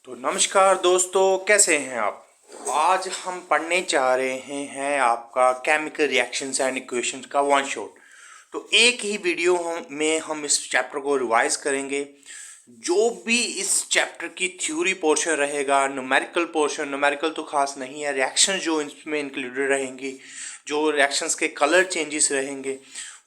तो नमस्कार दोस्तों, कैसे हैं आप। आज हम पढ़ने जा रहे हैं आपका केमिकल रिएक्शंस एंड इक्वेशंस का वन शॉट। तो एक ही वीडियो में हम इस चैप्टर को रिवाइज करेंगे। जो भी इस चैप्टर की थ्योरी पोर्शन रहेगा, न्यूमेरिकल पोर्शन, न्यूमेरिकल तो खास नहीं है, रिएक्शन जो इसमें इंक्लूडेड रहेंगी, जो रिएक्शंस के कलर चेंजेस रहेंगे,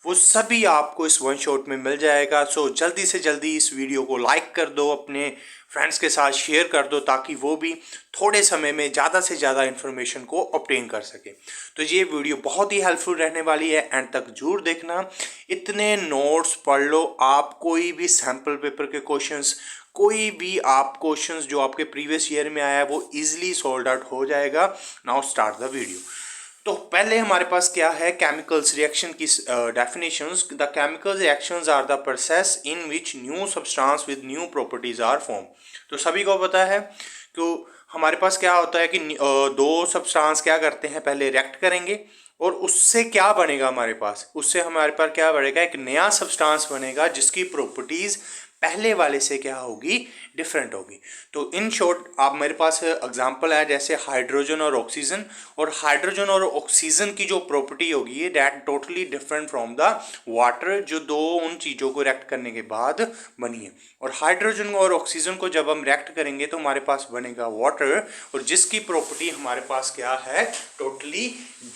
वो सभी आपको इस वन शॉट में मिल जाएगा। सो जल्दी से जल्दी इस वीडियो को लाइक कर दो, अपने फ्रेंड्स के साथ शेयर कर दो, ताकि वो भी थोड़े समय में ज़्यादा से ज़्यादा इन्फॉर्मेशन को ऑब्टेन कर सके। तो ये वीडियो बहुत ही हेल्पफुल रहने वाली है, एंड तक जरूर देखना। इतने नोट्स पढ़ लो, आप कोई भी सैम्पल पेपर के क्वेश्चंस, कोई भी आप क्वेश्चंस जो आपके प्रीवियस ईयर में आया है वो इजीली सॉल्व आउट हो जाएगा। Now start the video. तो पहले हमारे पास क्या है, केमिकल्स रिएक्शन की definitions. The chemical reactions are the process in which new substance with new properties are form. तो सभी को पता है कि हमारे पास क्या होता है कि दो सब्सटेंस क्या करते हैं, पहले रिएक्ट करेंगे और उससे क्या बनेगा, हमारे पास क्या बनेगा, एक नया सब्सटेंस बनेगा जिसकी प्रॉपर्टीज पहले वाले से क्या होगी, डिफरेंट होगी। तो इन शॉर्ट आप मेरे पास एग्जांपल है जैसे हाइड्रोजन और ऑक्सीजन, और हाइड्रोजन और ऑक्सीजन की जो प्रॉपर्टी होगी that totally different from the water, जो दो उन चीज़ों को रिएक्ट करने के बाद बनी है। और हाइड्रोजन और ऑक्सीजन को जब हम रिएक्ट करेंगे तो हमारे पास बनेगा वाटर, और जिसकी प्रॉपर्टी हमारे पास क्या है, टोटली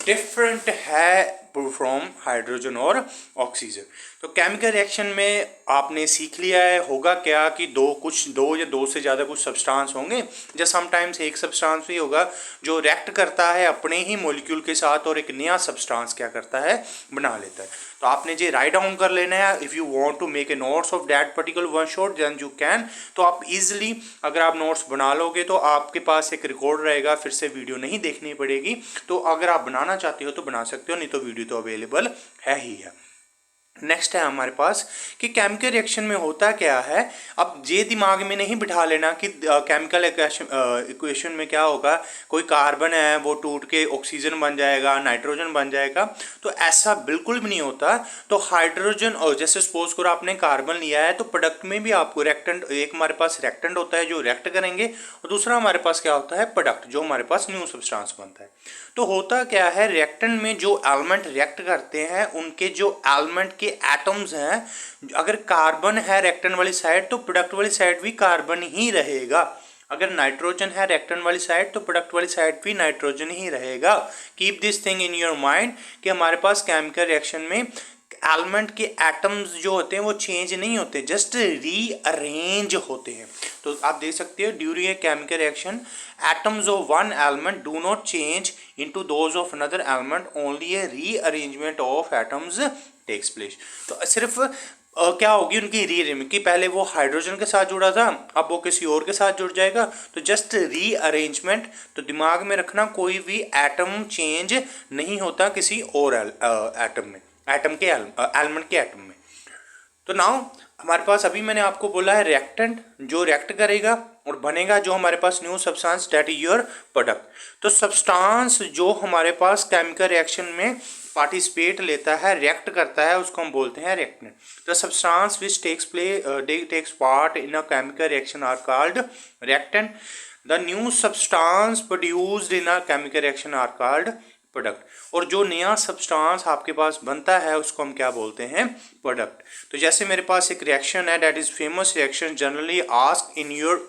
डिफरेंट है फ्रॉम हाइड्रोजन और ऑक्सीजन। तो केमिकल रिएक्शन में आपने सीख लिया है होगा क्या कि दो या दो से ज़्यादा कुछ सब्सटेंस होंगे, या समटाइम्स एक सब्सटेंस भी होगा जो रिएक्ट करता है अपने ही मॉलिक्यूल के साथ और एक नया सब्सटेंस क्या करता है, बना लेता है। तो आपने जो राइट डाउन कर लेना है। If you want to make a notes of that particular one shot then you can. तो आप इजीली अगर आप नोट्स बना लोगे तो आपके पास एक रिकॉर्ड रहेगा, फिर से वीडियो नहीं देखनी पड़ेगी। तो अगर आप बनाना चाहते हो तो बना सकते हो, नहीं तो वीडियो तो अवेलेबल है ही है। नेक्स्ट है हमारे पास कि केमिकल रिएक्शन में होता क्या है। अब ये दिमाग में नहीं बिठा लेना कि केमिकल इक्वेशन में क्या होगा, कोई कार्बन है वो टूट के ऑक्सीजन बन जाएगा, नाइट्रोजन बन जाएगा। तो ऐसा बिल्कुल भी नहीं होता। तो हाइड्रोजन, और जैसे सपोज करो आपने कार्बन लिया है तो प्रोडक्ट में भी आपको रिएक्टेंट, एक हमारे पास रिएक्टेंट होता है जो रिएक्ट करेंगे, और दूसरा हमारे पास क्या होता है, प्रोडक्ट, जो हमारे पास न्यू सब्सटेंस बनता है। तो होता क्या है, रिएक्टेंट में जो एलिमेंट रिएक्ट करते हैं उनके जो एलिमेंट के एटम्स हैं, अगर कार्बन है रिएक्टेंट वाली साइड तो प्रोडक्ट वाली साइड भी कार्बन ही रहेगा। अगर नाइट्रोजन है रिएक्टेंट वाली साइड तो प्रोडक्ट वाली साइड भी नाइट्रोजन ही रहेगा। Keep this thing in your mind कि हमारे पास केमिकल रिएक्शन में एलिमेंट के एटम्स जो होते हैं वो चेंज नहीं होते, जस्ट रीअरेंज होते हैं। तो आप देख सकते हो during a chemical reaction atoms of one element do not change into those of another element, only a rearrangement of atoms takes place. तो सिर्फ क्या होगी उनकी रीअरेंजमेंट कि पहले वो हाइड्रोजन के साथ जुड़ा था, अब वो किसी और के साथ जुड़ जाएगा, तो जस्ट रीअरेंजमेंट। तो दिमाग में रखना कोई भी एटम चेंज नहीं होता किसी और एटम में, एटम के एलिमेंट के एटम में। तो नाउ हमारे पास अभी मैंने आपको बोला है रिएक्टेंट जो रिएक्ट करेगा और बनेगा जो हमारे पास new substance, that is your product. तो सब्सटेंस जो हमारे पास केमिकल रिएक्शन में पार्टिसिपेट लेता है, रिएक्ट करता है, उसको हम बोलते हैं reactant. The substance which takes part in a chemical reaction are called reactant. The new substance produced in a chemical reaction are called product. और जो नया सब्सटेंस आपके पास बनता है उसको हम क्या बोलते हैं, प्रोडक्ट। तो जैसे मेरे पास एक रिएक्शन है, that is famous reaction generally ask in your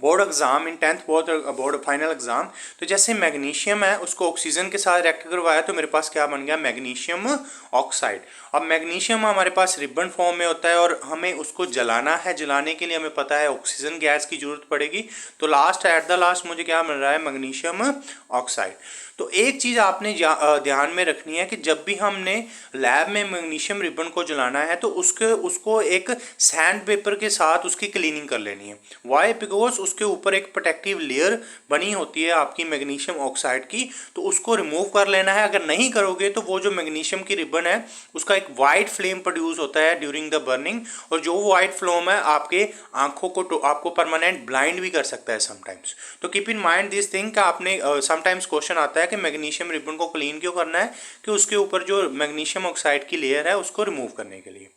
board exam, in 10th board final exam. तो जैसे मैग्नीशियम है उसको ऑक्सीजन के साथ रिएक्ट करवाया तो मेरे पास क्या बन गया, मैग्नीशियम ऑक्साइड। अब मैग्नीशियम हमारे पास रिबन फॉर्म में होता है और हमें उसको जलाना है। जलाने के लिए हमें पता है ऑक्सीजन गैस की जरूरत पड़ेगी। तो एट द लास्ट मुझे क्या मिल रहा है, मैग्नीशियम ऑक्साइड। तो एक चीज़ आपने ध्यान में रखनी है कि जब भी हमने लैब में मैग्नीशियम रिबन को जलाना है तो उसको एक सैंड पेपर के साथ उसकी क्लीनिंग कर लेनी है। वाई, बिकॉज उसके ऊपर एक प्रोटेक्टिव लेयर बनी होती है आपकी मैग्नीशियम ऑक्साइड की, तो उसको रिमूव कर लेना है। अगर नहीं करोगे तो वो जो मैग्नीशियम की रिबन है उसका एक वाइट फ्लेम प्रोड्यूस होता है ड्यूरिंग द बर्निंग, और जो वाइट फ्लेम है आपके आंखों को आपको परमानेंट ब्लाइंड भी कर सकता है समटाइम्स। तो keep in mind this thing का आपने समटाइम्स क्वेश्चन आता है कि मैग्नीशियम रिबन को क्लीन क्यों करना है, कि उसके ऊपर जो मैग्नीशियम ऑक्साइड की लेयर है उसको रिमूव करने के लिए।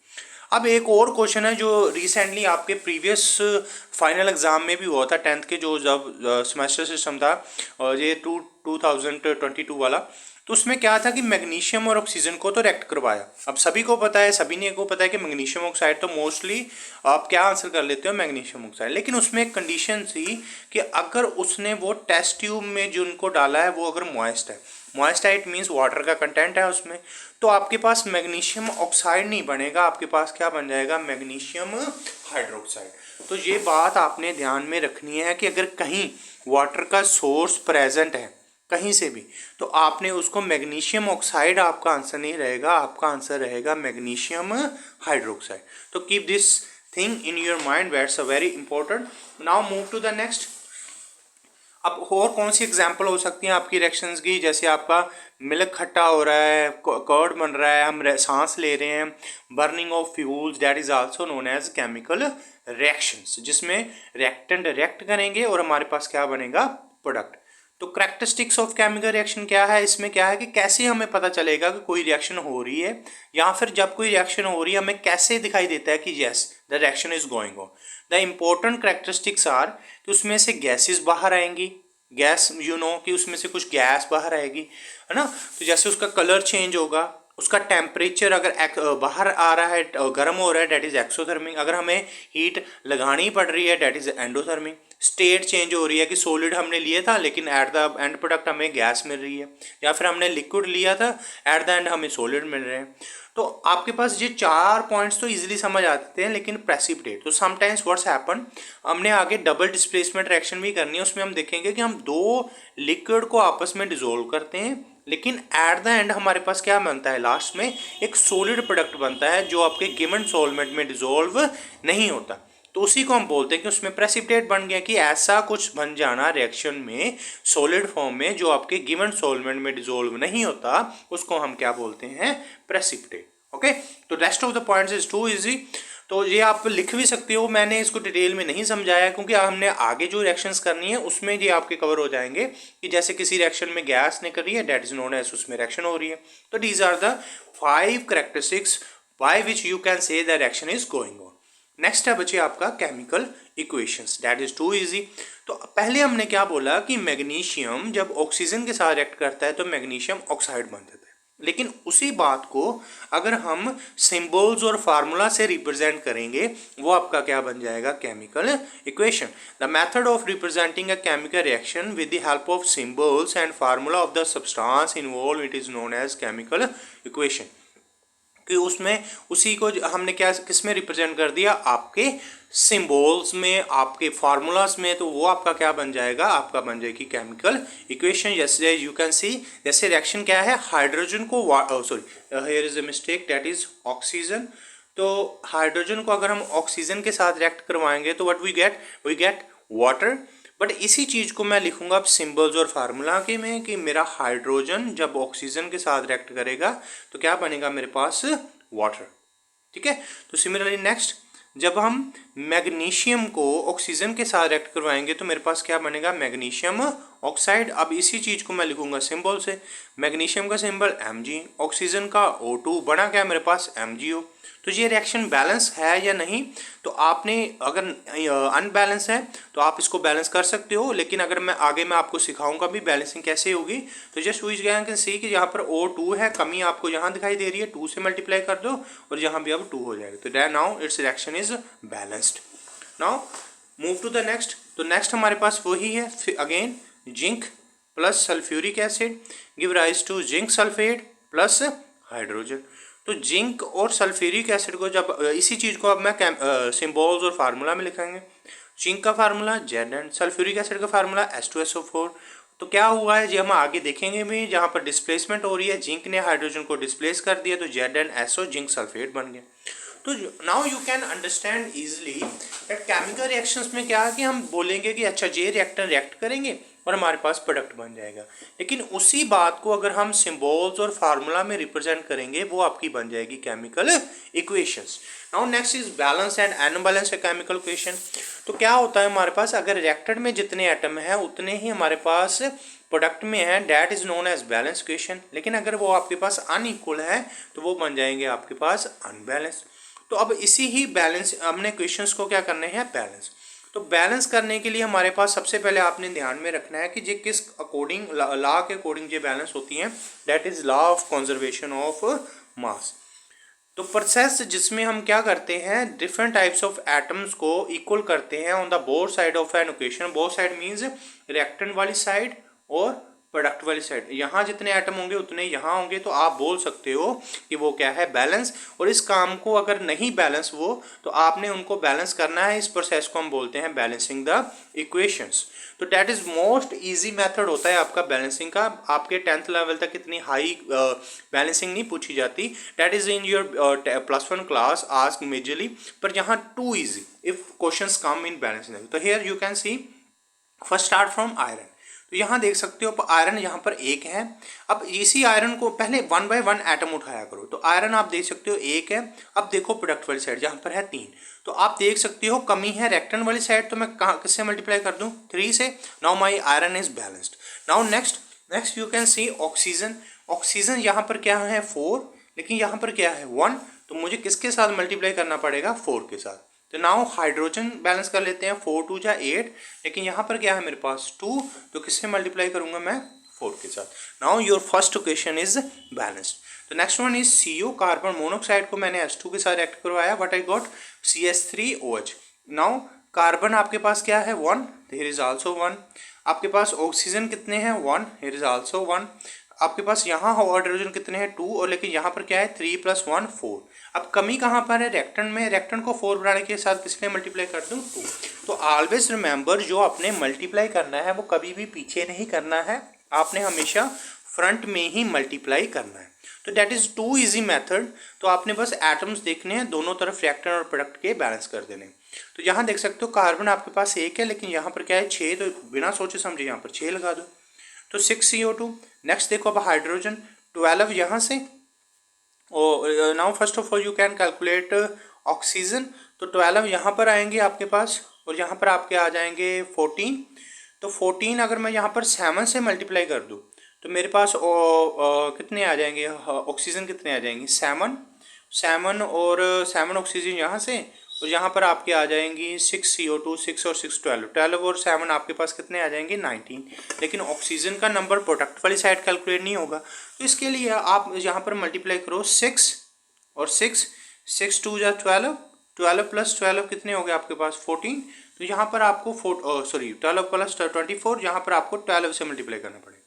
अब एक और क्वेश्चन है जो रिसेंटली आपके प्रीवियस फाइनल एग्जाम में भी हुआ था, 10th के जो जब सेमेस्टर सिस्टम था और ये 2022 वाला, तो उसमें क्या था कि मैग्नीशियम और ऑक्सीजन को तो रिएक्ट करवाया। अब सभी को पता है, सभी ने को पता है कि मैग्नीशियम ऑक्साइड तो मोस्टली आप क्या आंसर कर लेते हो, मैग्नीशियम ऑक्साइड। लेकिन उसमें एक कंडीशन थी कि अगर उसने वो टेस्ट ट्यूब में जो उनको डाला है वो अगर मॉइस्ट है, मॉइस्ट है इट मीन्स वाटर का कंटेंट है उसमें, तो आपके पास मैग्नीशियम ऑक्साइड नहीं बनेगा, आपके पास क्या बन जाएगा, मैग्नीशियम हाइड्रोक्साइड। तो ये बात आपने ध्यान में रखनी है कि अगर कहीं वाटर का सोर्स प्रेजेंट है कहीं से भी, तो आपने उसको मैग्नीशियम ऑक्साइड आपका आंसर नहीं रहेगा, आपका आंसर रहेगा मैग्नीशियम हाइड्रोक्साइड। तो keep this thing in your mind, that's a very important. Now move to the next. अब और कौन सी एग्जाम्पल हो सकती हैं आपकी रिएक्शंस की, जैसे आपका मिल्क खट्टा हो रहा है, कर्ड बन रहा है, हम सांस ले रहे हैं, burning of fuels, that is also known as chemical reactions, जिसमें रिएक्टेंट रिएक्ट करेंगे और हमारे पास क्या बनेगा, प्रोडक्ट। तो कैरेक्टरिस्टिक्स ऑफ केमिकल रिएक्शन क्या है, इसमें क्या है कि कैसे हमें पता चलेगा कि कोई रिएक्शन हो रही है, या फिर जब कोई रिएक्शन हो रही है हमें कैसे दिखाई देता है कि yes the reaction is going on. The important characteristics are कि उसमें से गैसेस बाहर आएंगी, गैस कि उसमें से कुछ गैस बाहर आएगी, है ना। तो जैसे उसका कलर चेंज होगा, उसका टेम्परेचर अगर बाहर आ रहा है, गर्म हो रहा है, डेट इज एक्सोथर्मिक, अगर हमें हीट लगानी पड़ रही है that is endothermic. State change हो रही है कि सॉलिड हमने लिया था लेकिन एट द एंड प्रोडक्ट हमें गैस मिल रही है, या फिर हमने लिक्विड लिया था एट द एंड हमें सॉलिड मिल रहे हैं। तो आपके पास ये 4 पॉइंट्स तो इजीली समझ आते हैं। लेकिन प्रेसिपिटेट, तो समटाइम्स व्हाट्स हैपन, हमने आगे डबल डिस्प्लेसमेंट रिएक्शन भी करनी है, उसमें हम देखेंगे कि हम 2 लिक्विड को आपस में डिसोल्व करते हैं, लेकिन एट द एंड हमारे पास क्या बनता है, लास्ट में एक सॉलिड प्रोडक्ट बनता है जो आपके गिवन सॉल्वेंट में डिसोल्व नहीं होता। तो उसी को हम बोलते हैं कि उसमें प्रेसिपिटेट बन गया, कि ऐसा कुछ बन जाना रिएक्शन में सॉलिड फॉर्म में जो आपके गिवन सॉल्वेंट में डिसोल्व नहीं होता, उसको हम क्या बोलते हैं, प्रेसिपिटेट। ओके, तो rest of the points is too easy. तो ये आप लिख भी सकते हो, मैंने इसको डिटेल में नहीं समझाया क्योंकि हमने आगे जो रिएक्शंस करनी है उसमें ये आपके कवर हो जाएंगे, कि जैसे किसी रिएक्शन में गैस निकल रही है, दैट इज नोन एज उसमें रिएक्शन हो रही है। तो these are the 5 characteristics by which you can say the reaction is going on. Next है बच्चे आपका chemical equations, that is too easy. तो पहले हमने क्या बोला कि मैग्नीशियम जब ऑक्सीजन के साथ रिएक्ट करता है तो मैग्नीशियम ऑक्साइड बन जाता है, लेकिन उसी बात को अगर हम सिंबल्स और फार्मूला से रिप्रेजेंट करेंगे वो आपका क्या बन जाएगा, chemical equation. The method of representing a chemical reaction with the help of symbols and formula of the substance involve, it is known as chemical equation. कि उसमें उसी को हमने क्या किस में रिप्रेजेंट कर दिया, आपके सिंबल्स में, आपके फार्मूलाज में, तो वो आपका क्या बन जाएगा, आपका बन जाएगी केमिकल इक्वेशन। जैसे यू कैन सी, जैसे रिएक्शन क्या है, हाइड्रोजन को here is a mistake, that is oxygen. तो हाइड्रोजन को अगर हम ऑक्सीजन के साथ रिएक्ट करवाएंगे तो what we get water. But इसी चीज़ को मैं लिखूंगा अब सिंबल्स और फार्मूला के में, कि मेरा हाइड्रोजन जब ऑक्सीजन के साथ रिएक्ट करेगा तो क्या बनेगा मेरे पास, वाटर। ठीक है। तो सिमिलरली नेक्स्ट, जब हम मैग्नीशियम को ऑक्सीजन के साथ रिएक्ट करवाएंगे तो मेरे पास क्या बनेगा, मैग्नीशियम ऑक्साइड। अब इसी चीज़ को मैं लिखूंगा सिंबल से, मैग्नीशियम का सिंबल Mg, ऑक्सीजन का O2, बना क्या मेरे पास MgO। तो ये रिएक्शन बैलेंस है या नहीं, तो आपने अगर अनबैलेंस है तो आप इसको बैलेंस कर सकते हो, लेकिन अगर मैं आगे मैं आपको सिखाऊंगा भी बैलेंसिंग कैसे होगी। तो जस्ट वी कैन सी कि यहाँ पर O2 है, कमी आपको यहाँ दिखाई दे रही है, 2 से मल्टीप्लाई कर दो और यहाँ भी अब 2 हो जाएगा, तो that now it's reaction is balanced. Now move to the next. तो नेक्स्ट हमारे पास वही है, again zinc plus sulphuric acid give rise to zinc sulphate plus hydrogen. तो जिंक और सल्फ्यूरिक एसिड को जब इसी चीज़ को अब मैं सिंबल्स और फार्मूला में लिखेंगे। जिंक का फार्मूला Zn, सल्फ्यूरिक एसिड का फार्मूला H2SO4। तो क्या हुआ है जी, हम आगे देखेंगे भी, जहाँ पर डिस्प्लेसमेंट हो रही है, जिंक ने हाइड्रोजन को डिस्प्लेस कर दिया तो ZnSO जिंक सल्फेट बन गया। तो now you can understand easily that chemical reactions में क्या है कि हम बोलेंगे कि अच्छा ये रिएक्टर रिएक्ट करेंगे और हमारे पास प्रोडक्ट बन जाएगा, लेकिन उसी बात को अगर हम सिंबल्स और फार्मूला में रिप्रेजेंट करेंगे वो आपकी बन जाएगी chemical equations. Now next is balance and unbalance chemical equation. तो क्या होता है हमारे पास, अगर रिएक्टर में जितने एटम हैं उतने ही हमारे पास प्रोडक्ट में है, that is known as balance equation. लेकिन अगर वो आपके पास अनइक्वल है तो वो बन जाएंगे आपके पास अनबैलेंस। तो अब इसी ही बैलेंस हमने क्वेश्चंस को क्या करने हैं, बैलेंस। तो बैलेंस करने के लिए हमारे पास सबसे पहले आपने ध्यान में रखना है कि ये किस अकॉर्डिंग, लॉ के अकॉर्डिंग ये बैलेंस होती हैं, that is law of conservation of mass. तो प्रोसेस जिसमें हम क्या करते हैं, डिफरेंट टाइप्स ऑफ एटम्स को इक्वल करते हैं on the both side of an equation. Both side means reactant वाली साइड और प्रोडक्ट वाली साइड। यहाँ जितने एटम होंगे उतने यहाँ होंगे, तो आप बोल सकते हो कि वो क्या है, बैलेंस। और इस काम को अगर नहीं बैलेंस वो, तो आपने उनको बैलेंस करना है। इस प्रोसेस को हम बोलते हैं बैलेंसिंग द इक्वेशंस। तो that is most easy method होता है आपका बैलेंसिंग का। आपके 10th लेवल तक इतनी हाई बैलेंसिंग नहीं पूछी जाती, that is in your +1 class ask majorly, पर यहाँ too easy if questions come in balancing. तो here you can see first start from iron. तो यहाँ देख सकते हो आयरन यहाँ पर एक है। अब इसी आयरन को पहले 1 बाय 1 एटम उठाया करो। तो आयरन आप देख सकते हो एक है। अब देखो प्रोडक्ट वाली साइड जहाँ पर है 3, तो आप देख सकते हो कमी है रेक्टेंट वाली साइड, तो मैं कहाँ किससे मल्टीप्लाई कर दूँ, 3 से। Now my iron is balanced. Now next you can C oxygen. Oxygen यहाँ पर क्या है 4, लेकिन यहाँ पर क्या है 1, तो मुझे किसके साथ मल्टीप्लाई करना पड़ेगा, 4 के साथ। तो नाउ हाइड्रोजन बैलेंस कर लेते हैं, 4 2 जा 8, लेकिन यहाँ पर क्या है मेरे पास 2, तो किससे मल्टीप्लाई करूंगा मैं, 4 के साथ। Now your first equation is balanced. तो next one is CO, carbon monoxide को मैंने H2 के साथ रिएक्ट करवाया, what I got, CH3OH। Now carbon आपके पास क्या है 1, हियर इज आल्सो 1। आपके पास ऑक्सीजन कितने हैं 1, हियर इज आल्सो 1। आपके पास यहाँ हाइड्रोजन कितने हैं 2, और लेकिन यहाँ पर क्या है 3 + 1 4। अब कमी कहाँ पर है, रेक्टेंट में। रेक्टेंट को 4 बनाने के साथ किसने मल्टीप्लाई कर दूँ, 2। तो ऑलवेज रिमेंबर, जो आपने मल्टीप्लाई करना है वो कभी भी पीछे नहीं करना है, आपने हमेशा फ्रंट में ही मल्टीप्लाई करना है। तो that is too easy method. तो आपने बस एटम्स देखने हैं, दोनों तरफ रिएक्टेंट और प्रोडक्ट के बैलेंस कर देने। तो यहाँ देख सकते हो कार्बन आपके पास 1 है, लेकिन यहाँ पर क्या है 6, तो बिना सोचे समझे यहाँ पर 6 लगा दो, तो 6 CO2। नेक्स्ट देखो अब हाइड्रोजन 12 यहाँ से। और now first of all you can calculate oxygen. तो 12 यहाँ पर आएंगे आपके पास, और यहाँ पर आपके आ जाएंगे 14। तो 14 अगर मैं यहाँ पर 7 से मल्टीप्लाई कर दूँ, तो मेरे पास कितने आ जाएंगे, ऑक्सीजन कितने आ जाएंगे 7 और 7 ऑक्सीजन यहाँ से, और यहाँ पर आपके आ जाएंगी 6 CO2, 6 और 6 12 और 7 आपके पास कितने आ जाएंगे 19। लेकिन ऑक्सीजन का नंबर प्रोडक्ट वाली साइड कैलकुलेट नहीं होगा, तो इसके लिए आप यहाँ पर मल्टीप्लाई करो 6 और 6, 6 2 जा 12, 12 + 12 कितने हो गए आपके पास 14। तो यहाँ पर आपको 12 + 24, यहाँ पर आपको 12 से मल्टीप्लाई करना पड़ेगा।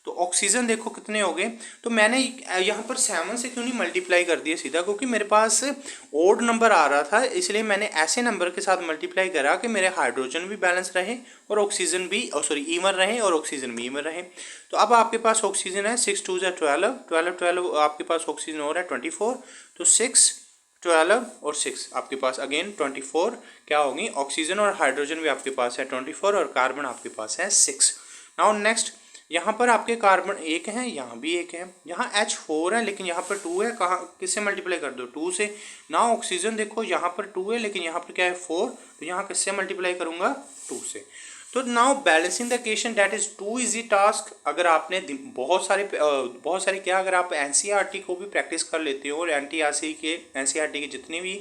तो ऑक्सीजन देखो कितने हो गए। तो मैंने यहाँ पर 7 से क्यों नहीं मल्टीप्लाई कर दिया सीधा, क्योंकि मेरे पास ओड नंबर आ रहा था, इसलिए मैंने ऐसे नंबर के साथ मल्टीप्लाई करा कि मेरे हाइड्रोजन भी बैलेंस रहे और ऑक्सीजन भी इवन रहे और ऑक्सीजन भी इवन रहे। तो अब आपके पास ऑक्सीजन है 6 2 जा 12, 12 आपके पास ऑक्सीजन हो रहा है 24। तो 6 12 और 6 आपके पास अगेन 24 क्या होगी, ऑक्सीजन और हाइड्रोजन भी आपके पास है 24, और कार्बन आपके पास है 6। नाउ नेक्स्ट, यहाँ पर आपके कार्बन 1 है, यहाँ भी 1 है, यहाँ H4 है, लेकिन यहाँ पर 2 है, कहाँ किससे मल्टीप्लाई कर दो 2 से। ना ऑक्सीजन देखो यहाँ पर 2 है, लेकिन यहाँ पर क्या है 4, तो यहाँ किससे मल्टीप्लाई करूँगा 2 से। तो now balancing the equation that is too easy task. अगर आपने बहुत सारे क्या, अगर आप NCERT को भी प्रैक्टिस कर लेते हो और NCERT के जितने भी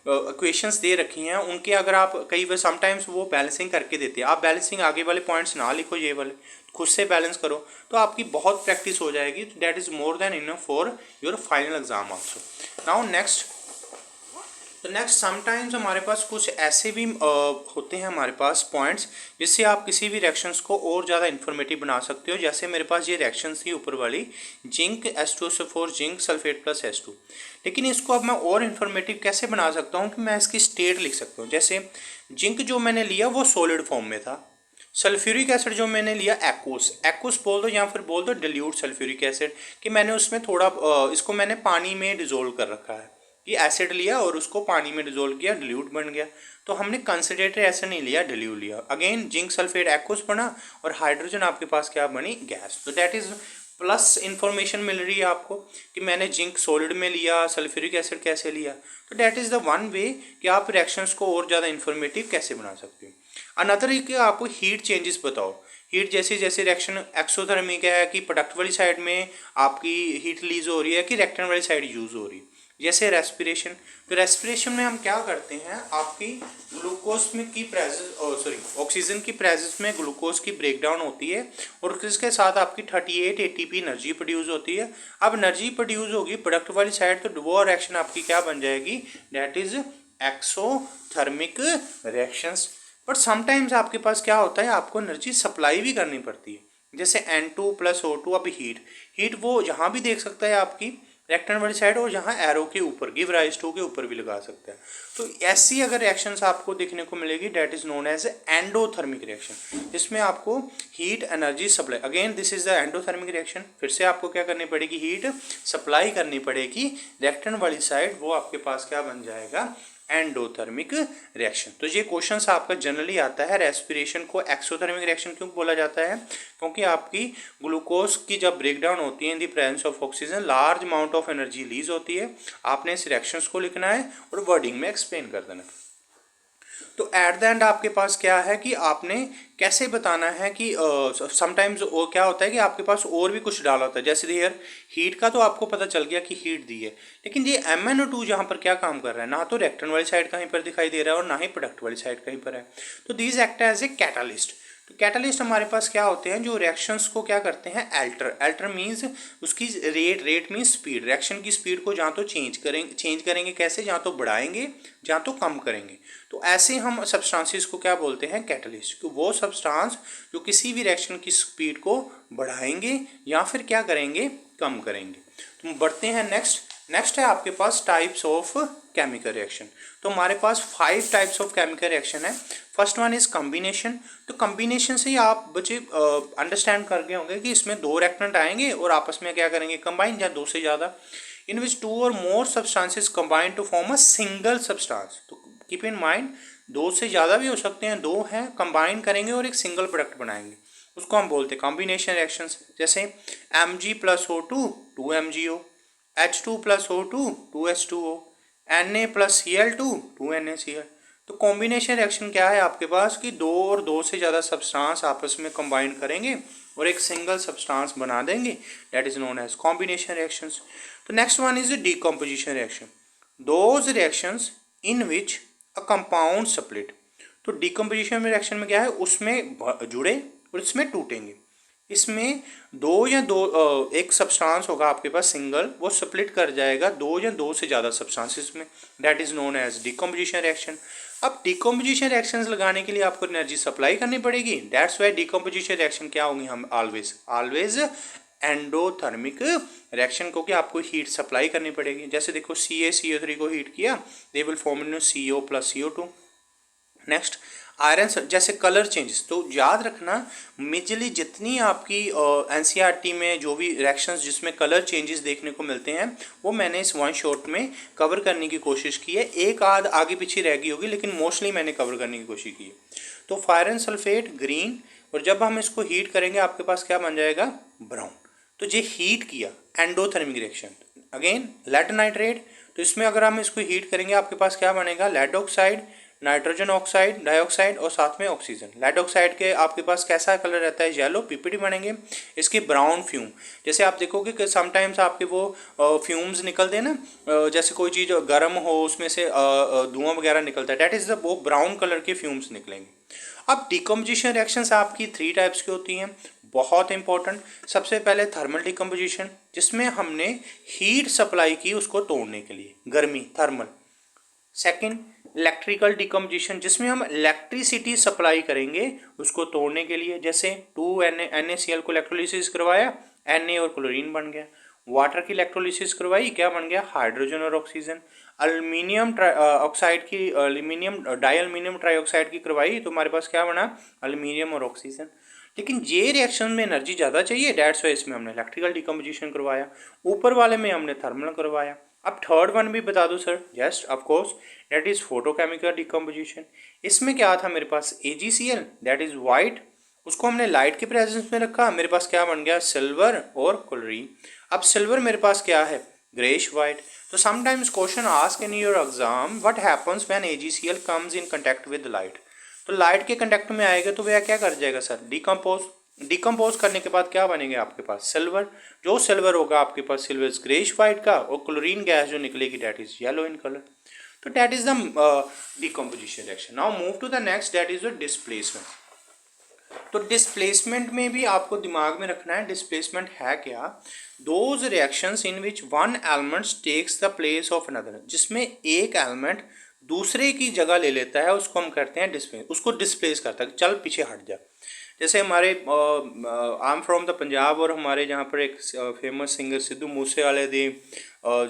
इक्वेशंस दे रखी हैं उनके, अगर आप कई बार समटाइम्स वो बैलेंसिंग करके देते हैं, आप बैलेंसिंग आगे वाले पॉइंट्स ना लिखो, ये वाले खुद से बैलेंस करो, तो आपकी बहुत प्रैक्टिस हो जाएगी। That is more than enough for your final exam also. Now next sometimes हमारे पास कुछ ऐसे भी होते हैं हमारे पास पॉइंट्स, जिससे आप किसी भी रिएक्शंस को और ज़्यादा इन्फॉर्मेटिव बना सकते हो। जैसे मेरे पास ये रिएक्शंस थी ऊपर वाली, zinc H2SO4 zinc sulphate + H2, लेकिन इसको अब मैं और इन्फॉर्मेटिव कैसे बना सकता हूँ कि मैं इसकी स्टेट लिख सकता हूँ। जैसे जिंक जो मैंने लिया वो सॉलिड फॉर्म में था, सल्फ्यूरिक एसिड जो मैंने लिया एक्वस बोल दो या फिर बोल दो डिल्यूट सल्फ्यूरिक एसिड, कि मैंने उसमें थोड़ा इसको मैंने पानी में डिजोल्व कर रखा है, कि एसिड लिया और उसको पानी में डिजोल्व किया, डिल्यूट बन गया। तो हमने कंसनट्रेटेड एसिड नहीं लिया, डिल्यूट लिया। अगेन जिंक सल्फेट एक्वस बना, और हाइड्रोजन आपके पास क्या बनी, गैस। तो दैट इज प्लस इन्फॉर्मेशन मिल रही है आपको कि मैंने जिंक सॉलिड में लिया, सल्फ्यूरिक एसिड कैसे लिया। तो that is the one way कि आप रिएक्शंस को और ज़्यादा इन्फॉर्मेटिव कैसे बना सकते हो। अनदर है कि आपको हीट चेंजेस बताओ। हीट जैसे रिएक्शन एक्सोथर्मिक है कि प्रोडक्ट वाली साइड में आपकी हीट रिलीज हो रही है कि रिएक्टेंट वाली साइड यूज़ हो रही है। जैसे रेस्पिरेशन। तो रेस्पिरेशन में हम क्या करते हैं, आपकी ग्लूकोज में की प्रेजेंस ऑक्सीजन की प्रेजेंस में ग्लूकोज की ब्रेकडाउन होती है और इसके साथ आपकी 38 एटीपी एनर्जी प्रोड्यूस होती है। अब एनर्जी प्रोड्यूस होगी प्रोडक्ट वाली साइड, तो वो रिएक्शन आपकी क्या बन जाएगी, that is exothermic reactions. But sometimes आपके पास क्या होता है, आपको एनर्जी सप्लाई भी करनी पड़ती है, जैसे N2 + O2। अब हीट वो जहाँ भी देख सकता है आपकी रिएक्टेंट वाली साइड, और जहाँ एरो के ऊपर गिव राइज टू के ऊपर भी लगा सकता है। तो ऐसी अगर रिएक्शंस आपको देखने को मिलेगी, that is known as endothermic reaction, जिसमें आपको heat energy supply, again this is the endothermic reaction. फिर से आपको क्या करनी पड़ेगी, हीट सप्लाई करनी पड़ेगी रिएक्टेंट वाली साइड, वो आपके पास क्या बन जाएगा, एंडोथर्मिक रिएक्शन। तो ये क्वेश्चन आपका जनरली आता है, रेस्पिरेशन को एक्सोथर्मिक रिएक्शन क्यों बोला जाता है, क्योंकि आपकी ग्लूकोज की जब ब्रेकडाउन होती है in the presence of oxygen, large amount of energy release होती है। आपने इस रिएक्शंस को लिखना है और वर्डिंग में एक्सप्लेन कर देना है। तो एट द एंड आपके पास क्या है कि आपने कैसे बताना है कि समटाइम्स क्या होता है कि आपके पास और भी कुछ डाला होता है, जैसे हियर हीट का तो आपको पता चल गया कि हीट दी है, लेकिन ये MnO2 जहाँ पर क्या काम कर रहा है, ना तो रिएक्टेंट वाली साइड कहीं पर दिखाई दे रहा है और ना ही प्रोडक्ट वाली साइड कहीं पर है। तो these act as a catalyst. तो कैटालिस्ट हमारे पास क्या होते हैं, जो रिएक्शंस को क्या करते हैं, अल्टर मीन्स उसकी रेट मीन्स स्पीड, रिएक्शन की स्पीड को जहाँ तो चेंज करेंगे कैसे, जहाँ तो बढ़ाएंगे जहाँ तो कम करेंगे। तो ऐसे हम सब्सटेंसेस को क्या बोलते हैं, कैटालिस्ट। कि वो सब्सटेंस जो किसी भी रिएक्शन की स्पीड को बढ़ाएंगे या फिर क्या करेंगे, कम करेंगे। तो बढ़ते हैं नेक्स्ट है आपके पास टाइप्स ऑफ केमिकल रिएक्शन। तो हमारे पास 5 टाइप्स ऑफ केमिकल रिएक्शन है। First one is combination. तो कॉम्बिनेशन से ही आप बच्चे अंडरस्टैंड कर गए होंगे कि इसमें 2 रिएक्टेंट आएंगे और आपस में क्या करेंगे, कंबाइन, या 2 से ज़्यादा, इन विच 2 और more substances combine to form a single substance. तो कीप इन माइंड 2 से ज़्यादा भी हो सकते हैं, 2 हैं, कंबाइन करेंगे और एक सिंगल प्रोडक्ट बनाएंगे, उसको हम बोलते हैं कॉम्बिनेशन रिएक्शंस। जैसे Mg + O2 2MgO, H2 + O2 2H2O, Na + Cl2 2NaCl। तो कॉम्बिनेशन रिएक्शन क्या है आपके पास कि 2 और 2 से ज़्यादा सब्सटेंस आपस में कंबाइन करेंगे और एक सिंगल सब्सटेंस बना देंगे, that is known as combination reactions. तो next one is decomposition reaction, those reactions in which a compound split. तो डीकम्पोजिशन रिएक्शन में क्या है, उसमें जुड़े और इसमें टूटेंगे। इसमें एक सब्सटेंस होगा आपके पास सिंगल, वो स्प्लिट कर जाएगा 2 या 2 से ज़्यादा सब्सटेंसेस में, that is known as decomposition reaction. अब डीकम्पोजिशन रिएक्शंस लगाने के लिए आपको एनर्जी सप्लाई करनी पड़ेगी, दैट्स वाई डीकम्पोजिशन रिएक्शन क्या होंगी, हम ऑलवेज एंडोथर्मिक रिएक्शन, को कि आपको हीट सप्लाई करनी पड़ेगी। जैसे देखो CaCO3 को हीट किया, they will form in CO + CO2। Next iron, जैसे कलर चेंजेस। तो याद रखना मेजरली जितनी आपकी NCERT में जो भी रिएक्शंस जिसमें कलर चेंजेस देखने को मिलते हैं, वो मैंने इस वन शॉट में कवर करने की कोशिश की है। एक आध आगे पीछे रह गई होगी, लेकिन मोस्टली मैंने कवर करने की कोशिश की है। तो फायरन सल्फेट ग्रीन, और जब हम इसको हीट करेंगे आपके पास क्या बन जाएगा, ब्राउन। तो ये हीट किया endothermic reaction. Again lead nitrate, तो इसमें अगर हम इसको हीट करेंगे आपके पास क्या बनेगा, lead oxide, nitrogen oxide, dioxide और साथ में ऑक्सीजन। लेड ऑक्साइड के आपके पास कैसा कलर रहता है, येलो, PPT बनेंगे। इसकी ब्राउन फ्यूम, जैसे आप देखोगे कि समटाइम्स आपके वो फ्यूम्स निकलते हैं ना, जैसे कोई चीज़ गर्म हो उसमें से धुआं वगैरह निकलता है, डैट इज़ द वो ब्राउन कलर के फ्यूम्स निकलेंगे। अब डिकम्पोजिशन रिएक्शंस आपकी 3 टाइप्स की होती हैं, बहुत इंपॉर्टेंट। सबसे पहले थर्मल डिकम्पोजिशन, जिसमें हमने हीट सप्लाई की उसको तोड़ने के लिए, गर्मी, थर्मल। सेकंड इलेक्ट्रिकल डिकम्पोजिशन, जिसमें हम इलेक्ट्रिसिटी सप्लाई करेंगे उसको तोड़ने के लिए, जैसे 2NaCl को इलेक्ट्रोलिसिस करवाया, Na और क्लोरीन बन गया। वाटर की इलेक्ट्रोलिसिस करवाई, क्या बन गया, हाइड्रोजन और ऑक्सीजन। अल्मीनियम ऑक्साइड की डाइअल्मीनियम ट्राइऑक्साइड की करवाई, तो हमारे पास क्या बना, अल्मीनियम और ऑक्सीजन। लेकिन ये रिएक्शन में एनर्जी ज़्यादा चाहिए, दैट्स वाई इसमें हमने इलेक्ट्रिकल डिकम्पोजिशन करवाया। ऊपर वाले में हमने थर्मल करवाया। अब थर्ड वन भी बता दो sir, yes of course, that is photochemical decomposition. इसमें क्या था मेरे पास, AgCl, दैट इज वाइट, उसको हमने लाइट के प्रेजेंस में रखा, मेरे पास क्या बन गया, सिल्वर और क्लोरीन। अब सिल्वर मेरे पास क्या है, ग्रेश वाइट। तो sometimes question ask in your exam, what happens when AgCl comes in contact with light. तो लाइट के कांटेक्ट में आएगा तो वह क्या कर जाएगा सर, डिकम्पोज, डिकम्पोज करने के बाद क्या बनेंगे आपके पास सिल्वर, जो सिल्वर होगा आपके पास सिल्वर ग्रेश वाइट का, और क्लोरीन गैस जो निकलेगी that is yellow in colour. तो that is the decomposition reaction. Now move to the next, that is the displacement. तो डिस्प्लेसमेंट में भी आपको दिमाग में रखना है डिस्प्लेसमेंट है क्या, those reactions in which one element takes the place of another, जिसमें एक एलिमेंट दूसरे की जगह ले लेता है, उसको हम करते हैं डिस्प्लेस, उसको डिस्प्लेस करता है, चल पीछे हट जा। जैसे हमारे I am from the Punjab, और हमारे जहाँ पर एक फेमस सिंगर सिद्धू मूसेवाले दी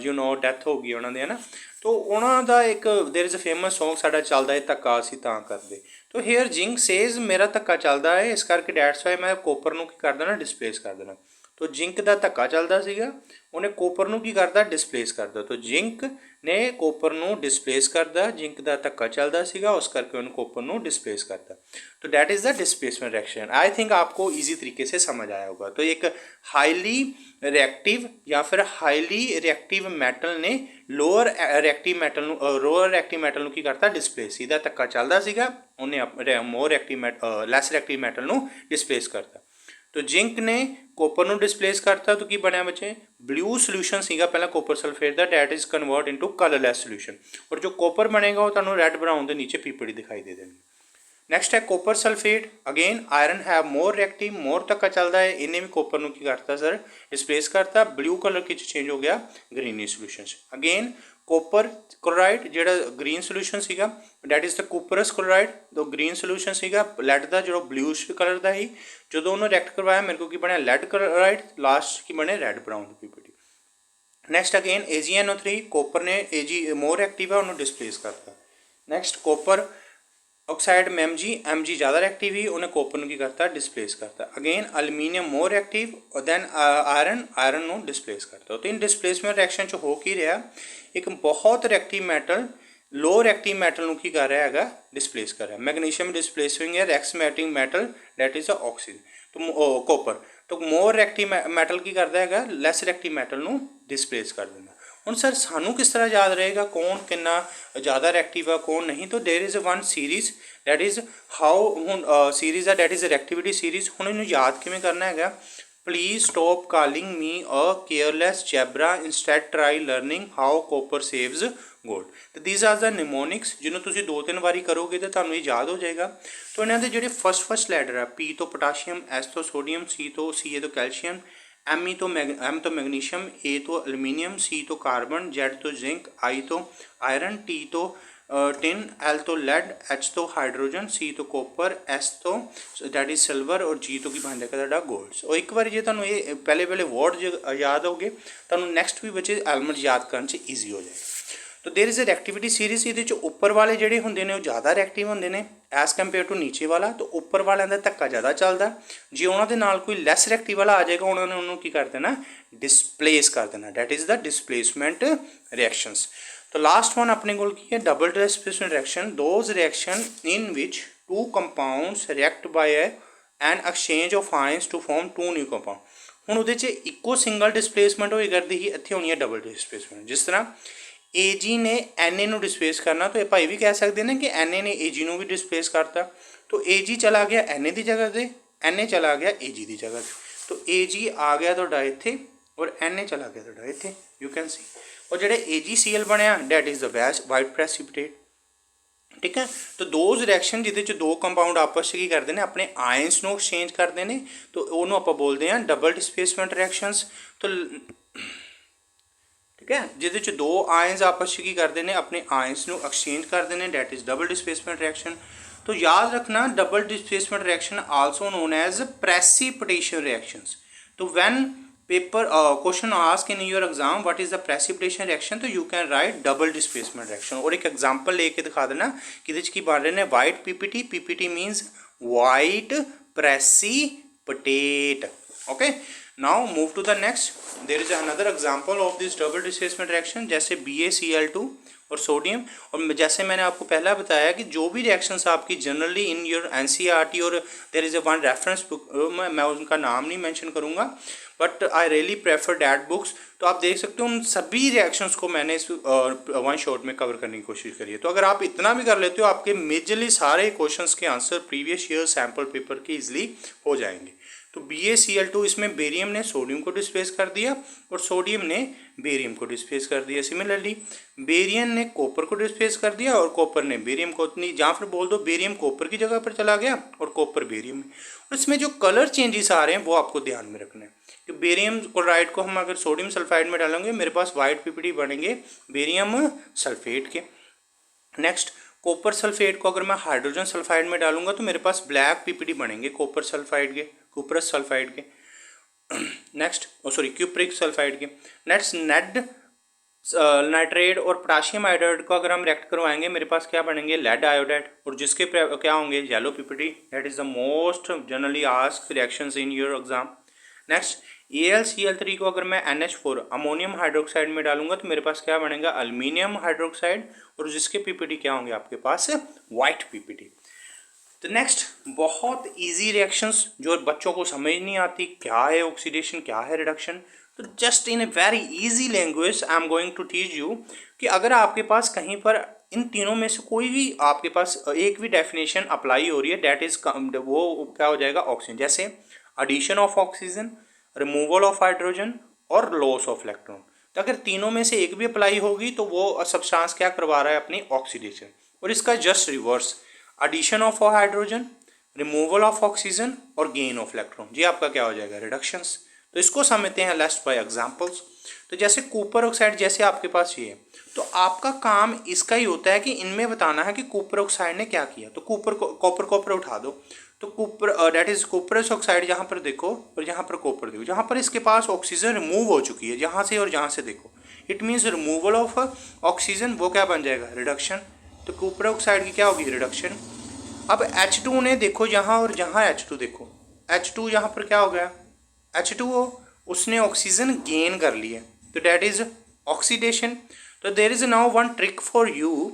यू नो डेथ हो गई उन्होंने, है ना। तो उन्होंने एक there is a famous song साडा चलदा है धक्का असीं तां करदे। तो हेयर जिंक सेज मेरा धक्का चलदा है, इस करके डैट्स वाई मैं कोपर नूं की कर देना डिस्प्लेस कर देना। तो जिंक का धक्का चलदा सीगा, उन्हें कोपर नूं की करदा डिस्प्लेस करदा। तो जिंक ने कोपर नूं डिस्प्लेस करदा, जिंक का धक्का चलदा सीगा उस करके उन्हें कोपर नूं डिस्प्लेस करदा। तो that is the displacement reaction. I think आपको ईजी तरीके से समझ आया होगा। तो एक हाईली रिएक्टिव या फिर हाईली रिएक्टिव मैटल ने lower reactive metal lower reactive metal नूं की करता डिस्प्लेस, सीधा धक्का चलदा सीगा उन्हें more reactive lace reactive metal नूं डिस्प्लेस करता। तो जिंक ने कोपर नूं डिस्प्लेस करता, तो की बनया बच्चे ब्लू सोल्यूशन सीगा पहला कोपर सल्फेट का, that is convert into colourless solution, और जो कोपर बनेगा वो तुहानूं रैड ब्राउन के नीचे पीपड़ी दिखाई दे देगी। नैक्सट है कोपर सल्फेट, अगेन आयरन है मोर रिएक्टिव, मोर धक्का चलता है, इन्हें भी कोपर नूं की करता सर डिस्प्लेस करता, ब्लू कलर की चेंज हो गया ग्रीनी सोल्यूशन। अगेन कोपर क्लोराइड जो ग्रीन सोल्यूशन सीगा डैट इज द कोपरस क्लोराइड, तो ग्रीन सोल्यूशन सीगा लैड का जो ब्लू कलर का ही, जो उन्होंने रिएक्ट करवाया मेरे को की बनया लैड क्लोराइड, लास्ट की बने red brown PPT. Next again AgNO3, कोपर ने Ag मोर एक्टिव है उन्होंने डिस्प्लेस करता। नैक्सट कोपर ऑक्साइड में Mg ज़्यादा एक्टिव ही, उन्हें कोपर की करता डिस्प्लेस करता। अगेन अलमीनियम मोर एक्टिव, और दैन आयरन नूं डिस्प्लेस करता। तो इन डिस्प्लेसमेंट रिएक्शन च हो की रहा, एक बहुत reactive metal low reactive metal नूं की कर रहा है डिस्प्लेस कर रहा है। मैग्नीशियम डिस्प्लेसिंग है reactive metal that is a oxygen, तो कोपर। तो मोर रिएक्टिव मैटल की करता है लैस रिएक्टिव मैटल नूं डिस्प्लेस कर देना। हुण सर सानू किस तरह याद रहेगा कौन कितना ज़्यादा रिएक्टिव है कौन नहीं, तो there is one series that is how हुण सीरीज़ है डैट इज़ रिएक्टिविटी सीरीज़। हुण इनू याद किवें करना है, please stop calling me a careless zebra, instead try learning how copper saves gold. तो दीज आर द निमोनिक्स जिन्होंने तुसीं 2-3 बारी करोगे तो तुहानूं ये याद हो जाएगा। तो इन्हां दे जिहड़े फर्स्ट लैडर है, P तो पोटाशियम, S तो सोडियम, C तो कैल्शियम, M तो मैग्नीशियम, A तो एल्यूमीनियम, C तो कार्बन, Z तो जिंक, I तो आयरन, T तो टिन, L तो लेड, H तो हाइड्रोजन, C तो कोपर, S तो डैट इज सिल्वर, और G तो की बन जाएगा गोल्ड। और एक बार जो तुहानूं ये पहले वर्ड जो याद हो गए तुहानूं नैक्सट भी बच्चे एलिमेंट याद करने ईजी हो जाएगा। तो there is a reactivity series, ये उपर वाले जोड़े होंगे ने ज़्यादा रिएक्टिव होंगे ने एज़ कंपेयर टू नीचे वाला। तो उपर वालों का धक्का ज़्यादा चलता, जे उन्होंने कोई लैस रिएक्टिव वाला आ जाएगा उन्होंने उन्होंने की कर देना डिस्प्लेस कर देना, that is the displacement reactions. तो लास्ट वन अपने को की है double displacement reaction, those reaction in which two compounds react by an exchange of ions to form two new compound. हुण उहदे च इक्को सिंगल डिस्प्लेसमेंट होई करदी ही, इत्थे होनी है डबल डिस्प्लेसमेंट। जिस तरह Ag ने Na नूं डिस्प्लेस करना, तो ये भाई भी कह सकते हैं कि Na ने Ag नूं भी डिस्प्लेस करता। तो Ag चला गया Na की जगह से, Na चला गया Ag की जगह से। तो Ag आ गया तुहाडा इत्थे और Na चला गया तुहाडा इत्थे, यू कैन सी। और जिहड़ा AgCl बनया that is the white precipitate, ठीक है। तो दोज रिएक्शन जिहदे च दो कंपाउंड आपस की करते हैं अपने आयंस नूं एक्सचेंज करते हैं, तो उन्होंने आपां बोलते हैं डबल डिस्प्लेसमेंट रिएक्शंस। तो ठीक है, जिहदे च दो आयंस आपस की करते हैं अपने आयंस नूं एक्सचेंज करते हैं, that is double displacement reaction. तो याद रखना double displacement reaction also known as precipitation reactions. तो when paper question ask in your exam what is the precipitation reaction, तो you can write double displacement reaction. और एक example लेके दिखा देना कि की बन रहे हैं white PPT, PPT means white precipitate. Okay, now move to the next, there is another example of this double displacement reaction, जैसे BaCl2 और सोडियम। और जैसे मैंने आपको पहला बताया कि जो भी रिएक्शंस आपकी जनरली इन योर NCERT और there is a one reference book, मैं उनका नाम नहीं मेंशन करूँगा, but I really prefer that books. तो आप देख सकते हो उन सभी रिएक्शंस को मैंने इस वन शॉट में कवर करने की कोशिश करी है। तो अगर आप इतना भी कर लेते हो आपके मेजरली सारे क्वेश्चंस के answer previous year sample paper के ईजिली हो जाएंगे। तो BaCl2 इसमें बेरियम ने सोडियम को डिस्प्लेस कर दिया और सोडियम ने बेरियम को डिस्प्लेस कर दिया। सिमिलरली बेरियम ने कॉपर को डिस्प्लेस कर दिया और कॉपर ने बेरियम को, नहीं जहाँ फिर बोल दो बेरियम कॉपर की जगह पर चला गया और कॉपर बेरियम में। और इसमें जो कलर चेंजेस आ रहे हैं वो आपको ध्यान में रखना है कि बेरियम क्लोराइड को हम अगर सोडियम सल्फाइड में डालेंगे मेरे पास वाइट पीपीडी बनेंगे बेरियम सल्फेट के। नेक्स्ट कॉपर सल्फेट को अगर मैं हाइड्रोजन सल्फाइड में डालूंगा तो मेरे पास ब्लैक पीपीडी बनेंगे कॉपर सल्फाइड के, कुप्रस सल्फाइड के। नेक्स्ट क्यूप्रिक सल्फाइड के। नेक्स्ट नेड नाइट्रेट और पोटाशियम आयोडाइड को अगर हम रिएक्ट करवाएंगे मेरे पास क्या बनेंगे लेड आयोडाइड, और जिसके क्या होंगे yellow PPD. That is the most generally asked reactions in your exam. Next AlCl3 को अगर मैं NH4 अमोनियम हाइड्रोक्साइड में डालूंगा तो मेरे पास क्या बनेगा अल्मीनियम हाइड्रोक्साइड, और जिसके पीपीडी क्या होंगे आपके पास वाइट पीपीडी। तो नेक्स्ट बहुत इजी रिएक्शंस जो बच्चों को समझ नहीं आती, क्या है ऑक्सीडेशन क्या है रिडक्शन, तो just in a very easy language I am going to teach you कि अगर आपके पास कहीं पर इन तीनों में से कोई भी आपके पास एक भी डेफिनेशन अप्लाई हो रही है दैट इज वो क्या हो जाएगा ऑक्सीजन, जैसे addition of oxygen, removal of hydrogen और लॉस ऑफ इलेक्ट्रॉन। तो अगर तीनों में से एक भी अप्लाई होगी तो वो सब्सटेंस क्या करवा रहा है अपनी ऑक्सीडेशन, और इसका just reverse addition of hydrogen, removal of oxygen और गेन ऑफ इलेक्ट्रॉन, ये आपका क्या हो जाएगा रिडक्शंस। तो इसको समझते हैं लेट्स बाय एग्जांपल्स। तो जैसे कॉपर ऑक्साइड जैसे आपके पास ये है तो आपका काम इसका ही होता है कि इनमें बताना है कि कॉपर ऑक्साइड ने क्या किया। तो कॉपर उठा दो, तो कॉपर दैट इज कॉपरस ऑक्साइड यहाँ पर देखो और यहाँ पर कॉपर देखो, जहाँ पर इसके पास ऑक्सीजन रिमूव हो चुकी है जहाँ से और जहाँ से देखो, it means removal of oxygen, वो क्या बन जाएगा रिडक्शन। तो कॉपर ऑक्साइड की क्या होगी रिडक्शन। अब H2 ने देखो यहाँ और जहाँ H2 देखो, H2 यहाँ पर क्या हो गया H2O, उसने ऑक्सीजन गेन कर लिया, तो दैट इज ऑक्सीडेशन। तो there is now one trick for you,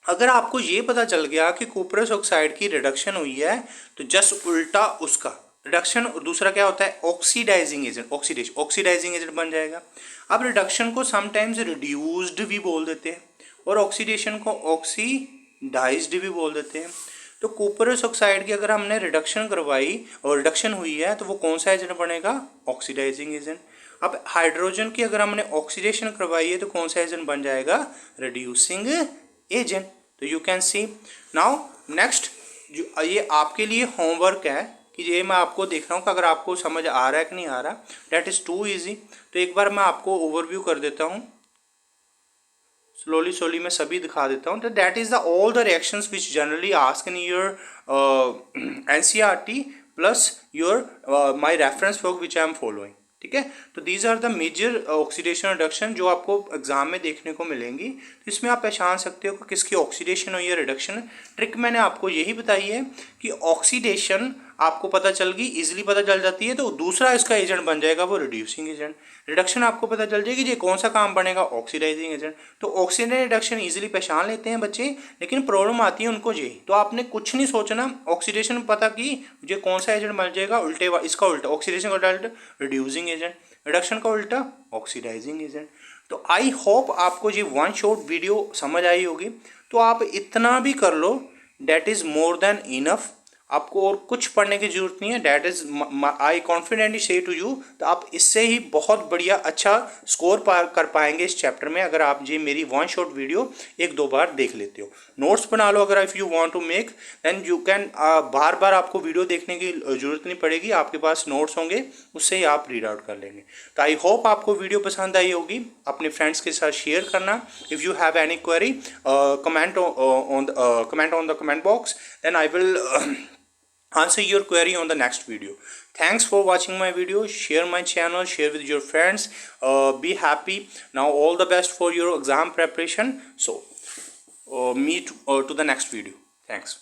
अगर आपको ये पता चल गया कि कॉपरस ऑक्साइड की रिडक्शन हुई है तो जस्ट उल्टा उसका रिडक्शन, और दूसरा क्या होता है ऑक्सीडाइजिंग एजेंट, ऑक्सीडाइजिंग एजेंट बन जाएगा। अब रिडक्शन को समटाइम्स रिड्यूस्ड भी बोल देते हैं और ऑक्सीडेशन को ऑक्सीडाइज्ड भी बोल देते हैं। तो कॉपरस ऑक्साइड की अगर हमने रिडक्शन करवाई और रिडक्शन हुई है तो वो कौन सा एजेंट बनेगा ऑक्सीडाइजिंग एजेंट। अब हाइड्रोजन की अगर हमने ऑक्सीडेशन करवाई है तो कौन सा एजेंट बन जाएगा रिड्यूसिंग एजेंट। तो you can C now next जो ये आपके लिए होमवर्क है कि ये मैं आपको देख रहा हूँ कि अगर आपको समझ आ रहा है कि नहीं आ रहा, दैट इज़ टू इजी। तो एक बार मैं आपको ओवरव्यू कर देता हूँ, स्लोली मैं सभी दिखा देता हूँ। तो that is the all the reactions which generally ask in your NCERT plus your my reference work which I am following, ठीक है। तो these are the major oxidation reduction जो आपको एग्जाम में देखने को मिलेंगी। तो इसमें आप पहचान सकते हो कि किसकी ऑक्सीडेशन हुई है रिडक्शन। ट्रिक मैंने आपको यही बताई है कि ऑक्सीडेशन आपको पता चल गई, इजीली पता चल जाती है, तो दूसरा इसका एजेंट बन जाएगा वो रिड्यूसिंग एजेंट। रिडक्शन आपको पता चल जाएगी ये कौन सा काम बनेगा ऑक्सीडाइजिंग एजेंट। तो ऑक्सीजन रिडक्शन इजीली पहचान लेते हैं बच्चे, लेकिन प्रॉब्लम आती है उनको यही। तो आपने कुछ नहीं सोचना, ऑक्सीडेशन पता की ये कौन सा एजेंट बन जाएगा उल्टे, इसका उल्टा ऑक्सीडेशन का उल्टा रिड्यूसिंग एजेंट, रिडक्शन का उल्टा ऑक्सीडाइजिंग एजेंट। तो आई होप आपको ये वन शॉट वीडियो समझ आई होगी। तो आप इतना भी कर लो that is more than enough, आपको और कुछ पढ़ने की जरूरत नहीं है। That is I confidently say to you. तो आप इससे ही बहुत बढ़िया अच्छा स्कोर कर पाएंगे इस चैप्टर में अगर आप ये मेरी वन शॉट वीडियो एक दो बार देख लेते हो। नोट्स बना लो अगर if you want to make then you can, बार बार आपको वीडियो देखने की जरूरत नहीं पड़ेगी, आपके पास नोट्स होंगे उससे ही आप रीड आउट कर लेंगे। तो आई होप आपको वीडियो पसंद आई होगी, अपने फ्रेंड्स के साथ शेयर करना। If you have any query comment on the comment box, then I will answer your query on the next video. Thanks for watching my video. Share my channel, share with your friends. Be happy. Now all the best for your exam preparation. So meet to the next video. Thanks.